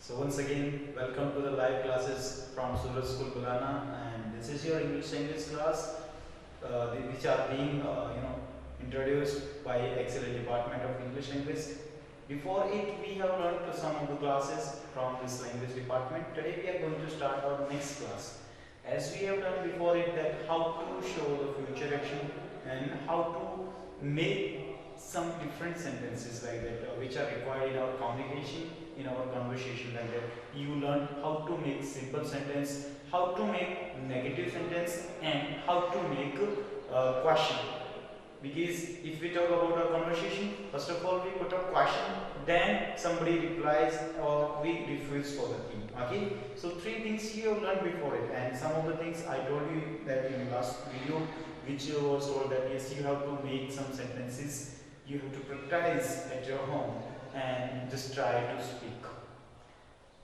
So once again, welcome to the live classes from Suraj School Bulana, and this is your English class, which are being introduced by Excellent Department of English Language. Before it, we have learned some of the classes from this language department. Today we are going to start our next class. As we have done before it, that how to show the future action and how to make some different sentences like that, which are required in our communication, in our conversation like that. You learn how to make simple sentence, how to make negative sentence, and how to make question. Because if we talk about our conversation, first of all we put a question, then somebody replies or we refuse for the thing. Okay, so three things you have learned before it, and some of the things I told you that in the last video, which was told that yes, you have to make some sentences, you have to practice at your home and just try to speak.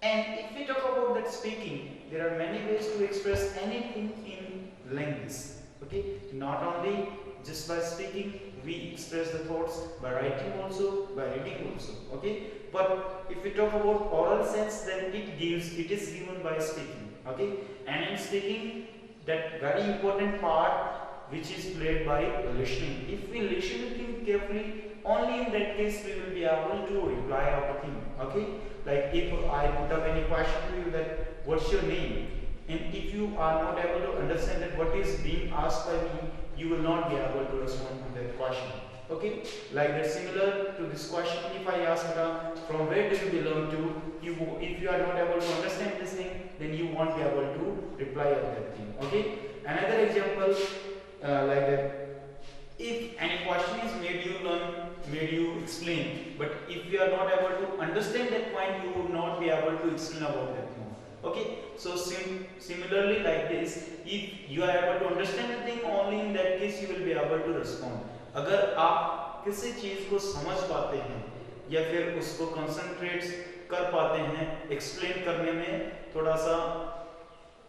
And if we talk about that speaking, there are many ways to express anything in language. Okay, not only just by speaking, we express the thoughts by writing also, by reading also. Okay, but if we talk about oral sense, then it is given by speaking. Okay, and in speaking, that very important part which is played by listening. If we listen to things carefully, only in that case we will be able to reply our thing. Okay, like if I put up any question to you that what's your name, and if you are not able to understand that what is being asked by me, you will not be able to respond to that question. Okay, like that similar to this question, if I ask from where do you belong to, if you are not able to understand this thing, then you won't be able to reply on that thing. Okay, another example like that, if any question is made you learn, made you explain, but if you are not able to understand that point, you would not be able to explain about that thing. Okay, so similarly like this, if you are able to understand the thing, only in that case you will be able to respond. अगर आप किसी चीज को समझ पाते हैं या फिर उसको कंसंट्रेट कर पाते हैं, एक्सप्लेन करने में थोड़ा सा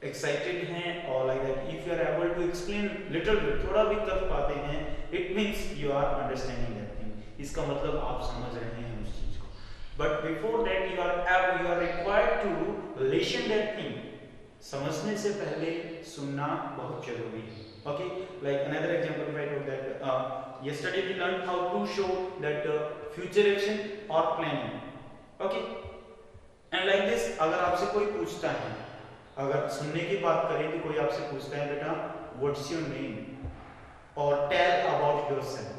एक्साइटेड हैं और like that, if you are able to explain little bit, थोड़ा भी कर पाते हैं, it means you are understanding that thing. इसका मतलब आप समझ रहे हैं उस चीज को. But before that you are required to listen that thing. समझने से पहले सुनना बहुत जरूरी है. Okay, like another example, if I told that yesterday we learned how to show that future action or planning. Okay, and like this, अगर आपसे कोई पूछता है, अगर सुनने की बात करें तो कोई आपसे पूछता है बेटा व्हाट्स योर नेम और tell about yourself,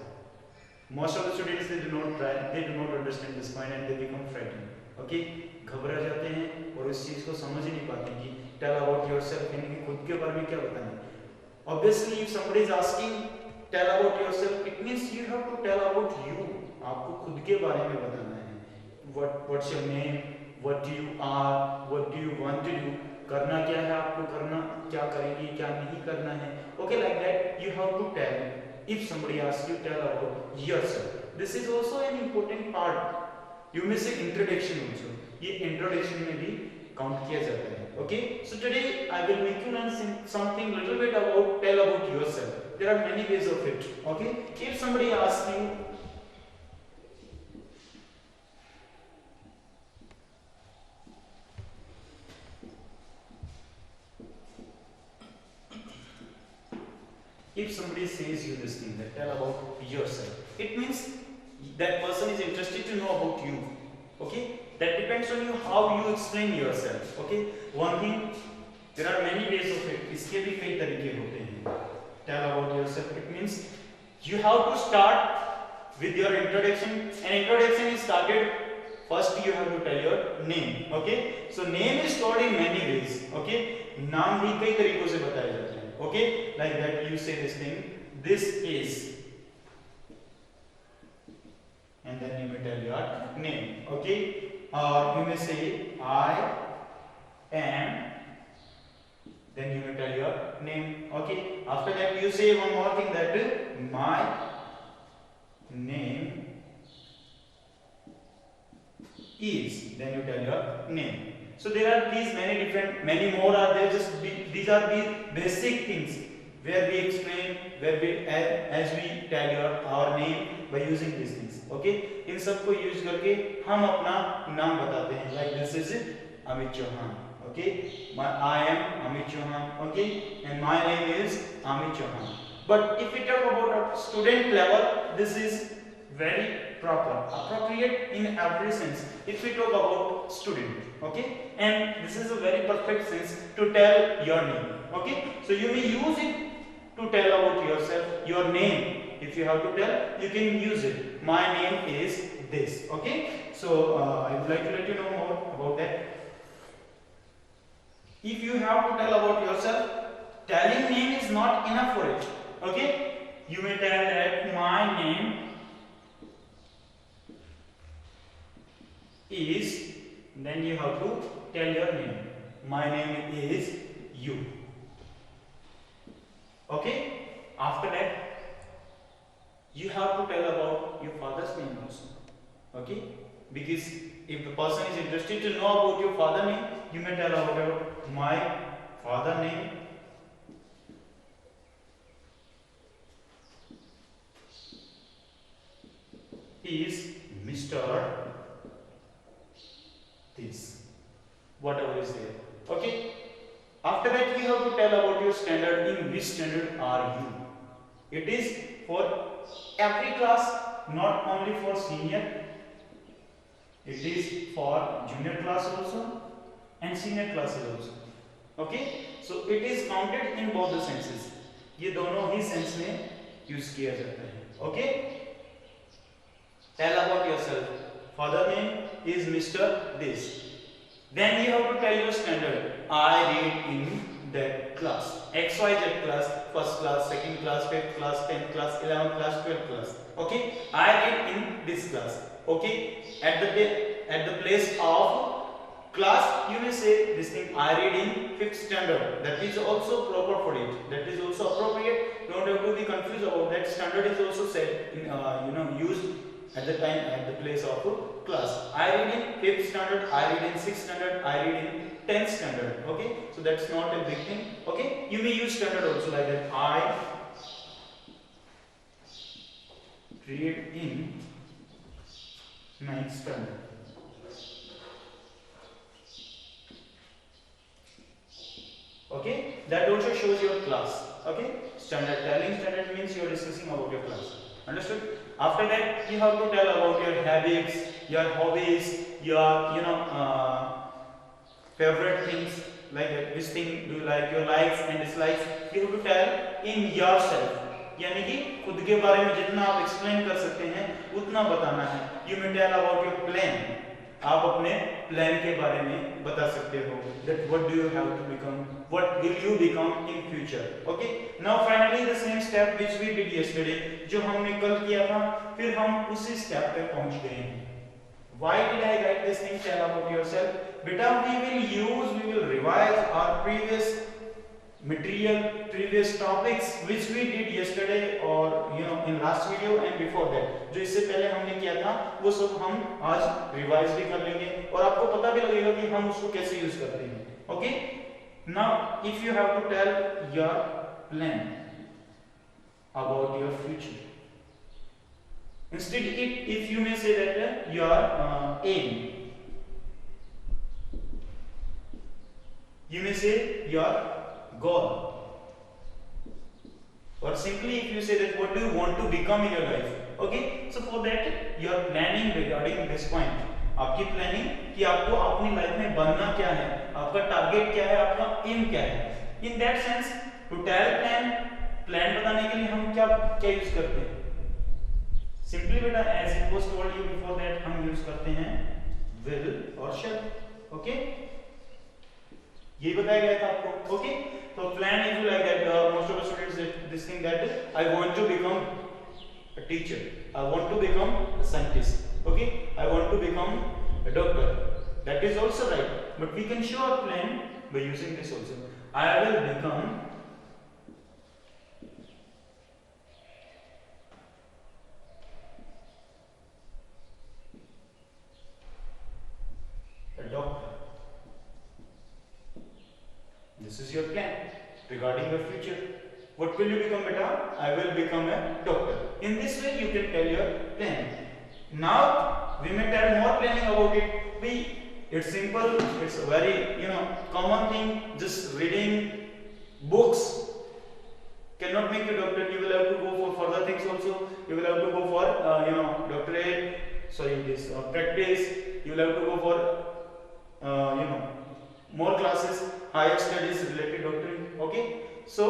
most of the students they do not understand this point and they become frightened. Okay, घबरा जाते हैं और इस चीज को समझ ही नहीं पाते कि टेल अबाउट योरसेल्फ यानी कि खुद के बारे में क्या बताना. Obviously, if somebody is asking tell about yourself, it means you have to tell about you. आपको खुद के बारे में बताना है. What's your name? What do you are? What do you want to do? करना क्या है आपको, करना क्या करेंगे, क्या नहीं करना है. Okay, like that you have to tell. If somebody asks you, tell about yourself. This is also an important part. You may say introduction also. ये introduction में भी count किया जाता है. Okay, so today I will make you learn something little bit about tell about yourself. There are many ways of it. Okay, if somebody asks you, if somebody says you this thing that tell about yourself, it means that person is interested to know about you. Okay, that depends on you how you explain yourself. Okay, one thing, there are many ways of it. इसके भी कई तरीके होते हैं. Tell about yourself, it means you have to start with your introduction. An introduction is started, first you have to tell your name. Okay, so name is told in many ways. Okay, नाम भी कई तरीकों से बताए जाते हैं. Okay, like that you say this thing, this is, and then you may tell your name. Okay, or you may say I am, then you may tell your name. Okay, after that you say one more thing, that my name is, then you tell your name. So there are these many more are there. These are the basic things where we explain, where we as we tell our name, by using these things. Okay, इन सब को use करके हम अपना नाम बताते हैं. Like this is Amit Chauhan. Okay, I am Amit Chauhan. Okay, and my name is Amit Chauhan. But if we talk about a student level, this is very proper, appropriate in every sense. If we talk about student, okay, and this is a very perfect sense to tell your name. Okay, so you may use it to tell about yourself, your name. If you have to tell, you can use it. My name is this. Okay, so I would like to let you know more about that. If you have to tell about yourself, telling name is not enough for it. Okay, you may tell that my name is, then you have to tell your name. My name is you. Okay, after that you have to tell about your father's name also. Okay, because if the person is interested to know about your father name, you may tell about my father name is Mr. this, whatever is there. Okay, after that you have to tell about your standard. In which standard are you? It is for every class, not only for senior, it is for junior class also and senior classes also. Okay, so it is counted in both the senses. ये दोनों ही sense में use किया जाता है. Okay, tell about yourself. Father name is Mr. this. Then you have to tell your standard. I read in that class, XYZ class, first class, second class, fifth class, 10th class, 11th class, 12th class. Okay, I read in this class. Okay, at the place of class, you may say this thing. I read in 5th standard. That is also proper for it. That is also appropriate. Don't have to be confused about that. Standard is also said in used at the time at the place of class. I read in 5th standard, I read in 6th standard, I read in 10th standard. Okay, so that's not a big thing. Okay, you may use standard also like that. I read in 9th standard. Okay, that also shows your class. Okay, standard. Telling standard means you are discussing about your class. Understood? After that, you have to tell about your habits, your hobbies, your favorite things, like which thing do you like, your likes and dislikes. You have to tell in yourself. यानी कि खुद के बारे में जितना आप explain कर सकते हैं उतना बताना है. You may tell about your plan. आप अपने प्लान के बारे में बता सकते हो. That what do you have to become? What will you become in future? Okay. Now finally the same step which we did yesterday, जो हमने कल किया था, फिर हम उसी स्टेप पे पहुंच गए हैं. Why did I write this thing? Tell about yourself. Beta, we will revise our previous material, previous topics which we did yesterday or in last video and before that. जो इससे पहले हमने किया था वो सब हम आज रिवाइज भी कर लेंगे और आपको पता भी लगेगा कि हम उसको कैसे यूज करते हैं. Okay, now if you have to tell your plan about your future, instead if you may say that your aim, you may say your goal, or simply if you say that what do you want to become in your life. Okay, so for that you are planning regarding this point. आपकी planning कि आपको अपनी life में बनना क्या है, आपका target क्या है, आपका एम क्या है. In that sense to tell plan बताने के लिए हम क्या यूज करते हैं. सिंपली बेटा as it was told you before that हम यूज करते हैं विल और शैल. ओके, ये बताया गया था आपको. ओके, तो plan if you like that most of the students this thing that I want to become a teacher, I want to become a scientist. Okay, I want to become a doctor. That is also right, but we can show our plan by using this also. I will become a doctor. This is your plan regarding your future. What will you become, beta? I will become a doctor. In this way you can tell your plan. Now we may tell more planning about it. It's simple, it's a very common thing. Just reading books cannot make you doctor. You will have to go for further things also. You will have to go for doctorate, practice. You will have to go for more classes, higher studies related doctoring. Okay, so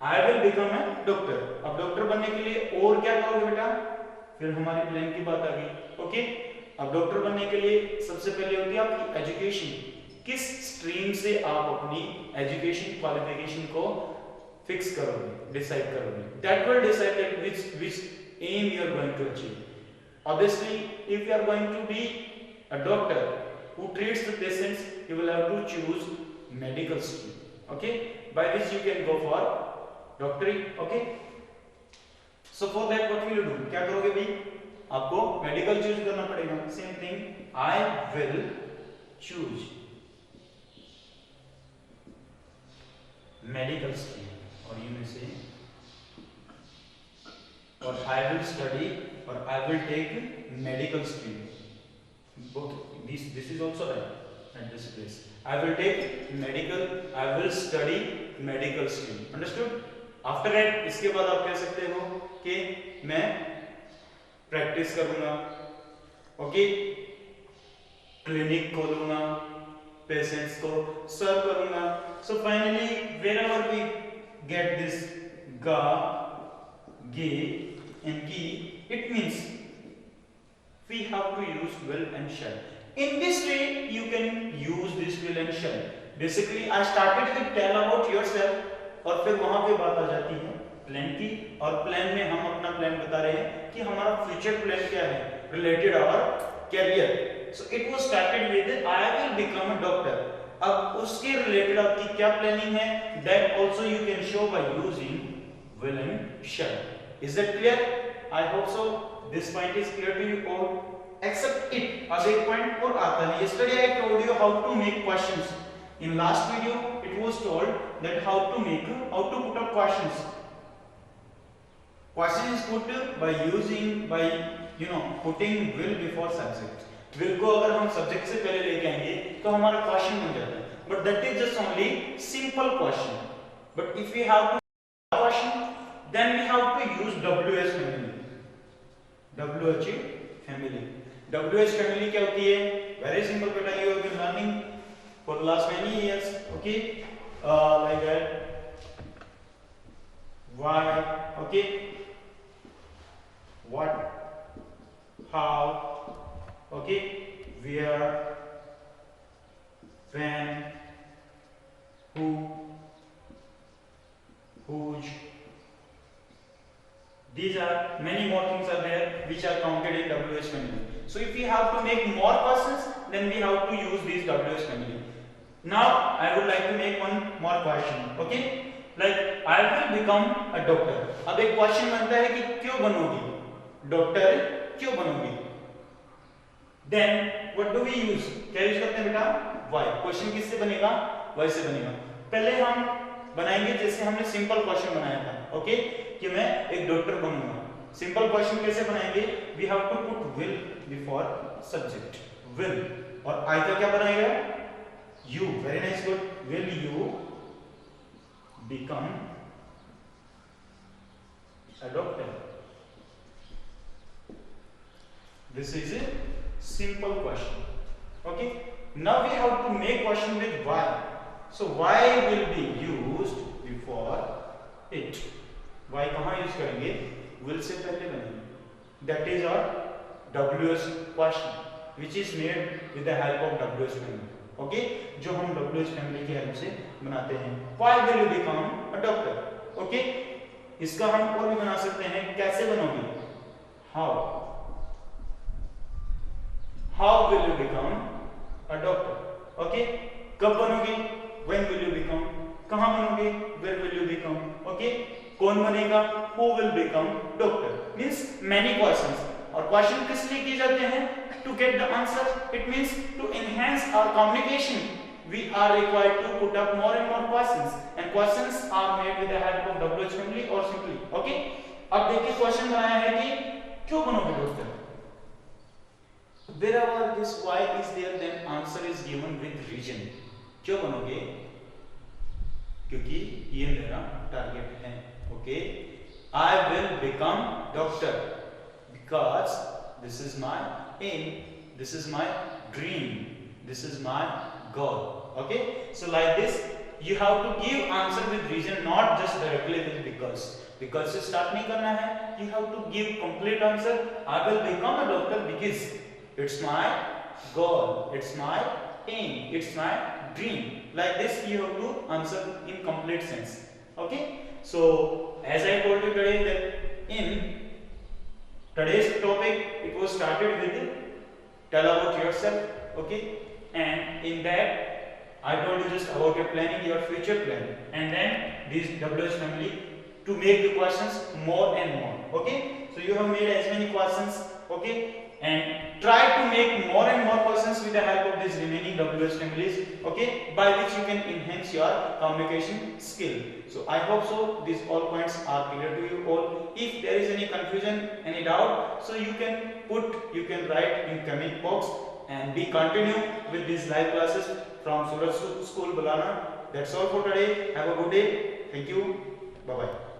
I will become a doctor. अब doctor बनने के लिए और क्या करोगे बेटा? फिर हमारी प्लान की बात आ गई. ओके, अब डॉक्टर बनने के लिए सबसे पहले होती है आपकी एजुकेशन. किस स्ट्रीम से आप अपनी एजुकेशन क्वालिफिकेशन को फिक्स करोगे, डिसाइड करोगे. That will decide which aim you are going to achieve. Obviously, if you are going to be a doctor who treats the patients, you will have to choose medical stream. Okay, by which you can go for doctorate. Okay, so for that what will you do? क्या करोगे भाई? आपको medical choose करना पड़ेगा. Same thing, I will choose medical stream, or you may say, or I will study, or I will take medical stream. Both this is also right at this place. I will take medical, I will study medical stream. Understood? After that, इसके बाद आप कह सकते हो कि मैं practice करूंगा. Okay, clinic खोलूंगा, पेशेंट्स को सर्व करूंगा. So finally wherever we get this ga, ge and ki, it means we have to use will and shall. In this way you can use this will and shall. Basically I started with tell about yourself, और फिर वहां पे बात आ जाती है plan की. और plan में हम अपना प्लान बता रहे हैं कि हमारा फ्यूचर प्लान क्या है related our career. So it was started with I will become a doctor. अब उसके रिलेटेड आपकी क्या प्लानिंग है, that also you can show by using will and shall. Is that clear? I hope so this point is clear to you all. Accept it, अब एक पॉइंट और आता है. Yesterday I told you how to make questions. In last video it was told that how to put up questions. Question is put by putting will before subject. Will को अगर हम subject से पहले लेके आएंगे तो हमारा question बन जाता है. But that is just only simple question. But if we have to question, then we have to use WH family. WH family. WH family क्या होती है? Very simple बेटा, you have been learning for the last many years. Okay, like that. Why? Okay, what, how, okay, where, when, who, whose. These are many more things are there which are counted in WH family. So if we have to make more questions, then we have to use this WH family. Now I would like to make one more question. Okay, like I will become a doctor. अब एक question बनता है कि क्यों बनोगी doctor, क्यों बनोगी. Then what do we use? क्या use करते हैं बेटा? Why. क्वेश्चन किससे बनेगा? Why से बनेगा. पहले हम बनाएंगे जैसे हमने सिंपल क्वेश्चन बनाया था. ओके, कि मैं एक डॉक्टर बनूंगा. सिंपल क्वेश्चन कैसे बनाएंगे? We have to put will before subject. Will, और I का क्या बनाएगा? You. Very nice, good. Will you become a doctor? This is a simple question. Okay. Now we have to make question with why. So why will be used before it. Why कहाँ use करेंगे? Will से पहले बनेंगे. That is our WH question, which is made with the help of WH family. Okay, जो हम WH family की help से बनाते हैं. Why will you become a doctor? Okay, इसका हम और भी बना सकते हैं. कैसे बनोगे? How. How will you become a doctor? Okay, कब बनोगे? When will you become? कहाँ बनोगे? Where will you become? Okay, कौन बनेगा? Who will become doctor? Means many questions. और क्वेश्चन किस लिए किए जाते हैं? To get the answer. It means to enhance our communication. We are required to put up more and more questions, and questions are made with the help of WH family or simply. Okay. अब देखिए question बनाया है कि क्यों बनोगे doctor? Wherever this why is there, then answer is given with reason. क्यों बनोगे? क्योंकि ये मेरा टारगेट है. Okay, I will become doctor because this is my aim, this is my dream, this is my goal. Okay, so like this you have to give answer with reason, not just directly with because. Because से start नहीं करना है, you have to give complete answer. I will become a doctor because it's my goal, it's my aim, it's my dream. Like this you have to answer in complete sense. Okay, so as I told you today that in today's topic it was started with tell about yourself. Okay, and in that I told you just about your planning, your future plan, and then this WH family to make the questions more and more. Okay, so you have made as many questions. Okay, and try to make more and more questions with the help of these remaining WH families. Okay, by which you can enhance your communication skill. So I hope so these all points are clear to you all. If there is any confusion, any doubt, so you can write in comment box, and we continue with these live classes from Suraj School Bulana. That's all for today. Have a good day. Thank you. Bye bye.